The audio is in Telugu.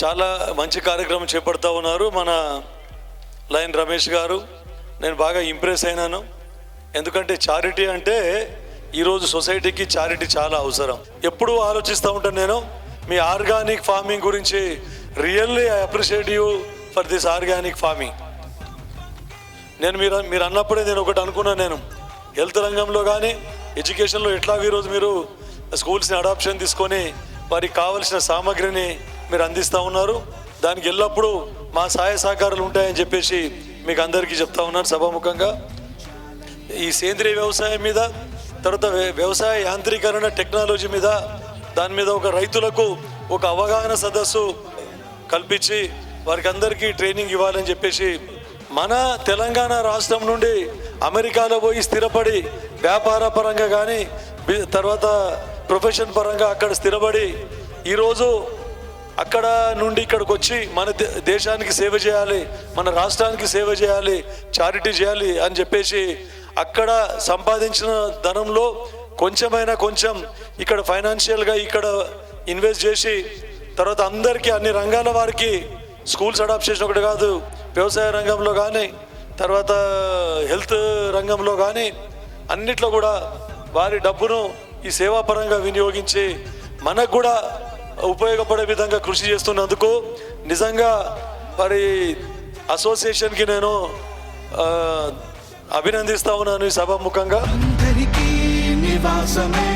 చాలా మంచి కార్యక్రమం చేపడతా ఉన్నారు మన లయన్ రమేష్ గారు. నేను బాగా ఇంప్రెస్ అయినాను. ఎందుకంటే చారిటీ అంటే ఈరోజు సొసైటీకి చారిటీ చాలా అవసరం. ఎప్పుడూ ఆలోచిస్తూ ఉంటాను నేను మీ ఆర్గానిక్ ఫార్మింగ్ గురించి. Really I appreciate you for this organic farming. నేను మీరు అన్నప్పుడే నేను ఒకటి అనుకున్నాను. నేను హెల్త్ రంగంలో కానీ ఎడ్యుకేషన్లో ఎట్లాగో ఈరోజు మీరు స్కూల్స్ని అడాప్షన్ తీసుకొని వారికి కావలసిన సామాగ్రిని మీరు అందిస్తూ ఉన్నారు. దానికి ఎల్లప్పుడూ మా సహాయ సహకారాలు ఉంటాయని చెప్పేసి మీకు అందరికీ చెప్తా ఉన్నాను సభాముఖంగా. ఈ సేంద్రియ వ్యవసాయం మీద, తర్వాత వ్యవసాయ యాంత్రీకరణ టెక్నాలజీ మీద, దాని మీద ఒక రైతులకు ఒక అవగాహన సదస్సు కల్పించి వారికి అందరికీ ట్రైనింగ్ ఇవ్వాలని చెప్పేసి మన తెలంగాణ రాష్ట్రం నుండి అమెరికాలో పోయి స్థిరపడి వ్యాపార పరంగా కానీ తర్వాత ప్రొఫెషన్ పరంగా అక్కడ స్థిరపడి ఈరోజు అక్కడ నుండి ఇక్కడికి వచ్చి మన దేశానికి సేవ చేయాలి, మన రాష్ట్రానికి సేవ చేయాలి, చారిటీ చేయాలి అని చెప్పేసి అక్కడ సంపాదించిన ధనంలో కొంచెం ఇక్కడ ఫైనాన్షియల్గా ఇక్కడ ఇన్వెస్ట్ చేసి తర్వాత అందరికీ అన్ని రంగాల వారికి స్కూల్స్ అడాప్ట్ చేసిన ఒకటి కాదు, వ్యవసాయ రంగంలో కానీ తర్వాత హెల్త్ రంగంలో కానీ అన్నిట్లో కూడా వారి డబ్బును ఈ సేవాపరంగా వినియోగించి మనకు కూడా ఉపయోగపడే విధంగా కృషి చేస్తున్నందుకు నిజంగా వారి అసోసియేషన్కి నేను అభినందిస్తా ఉన్నాను ఈ సభాముఖంగా. అందరికీ నివాసమే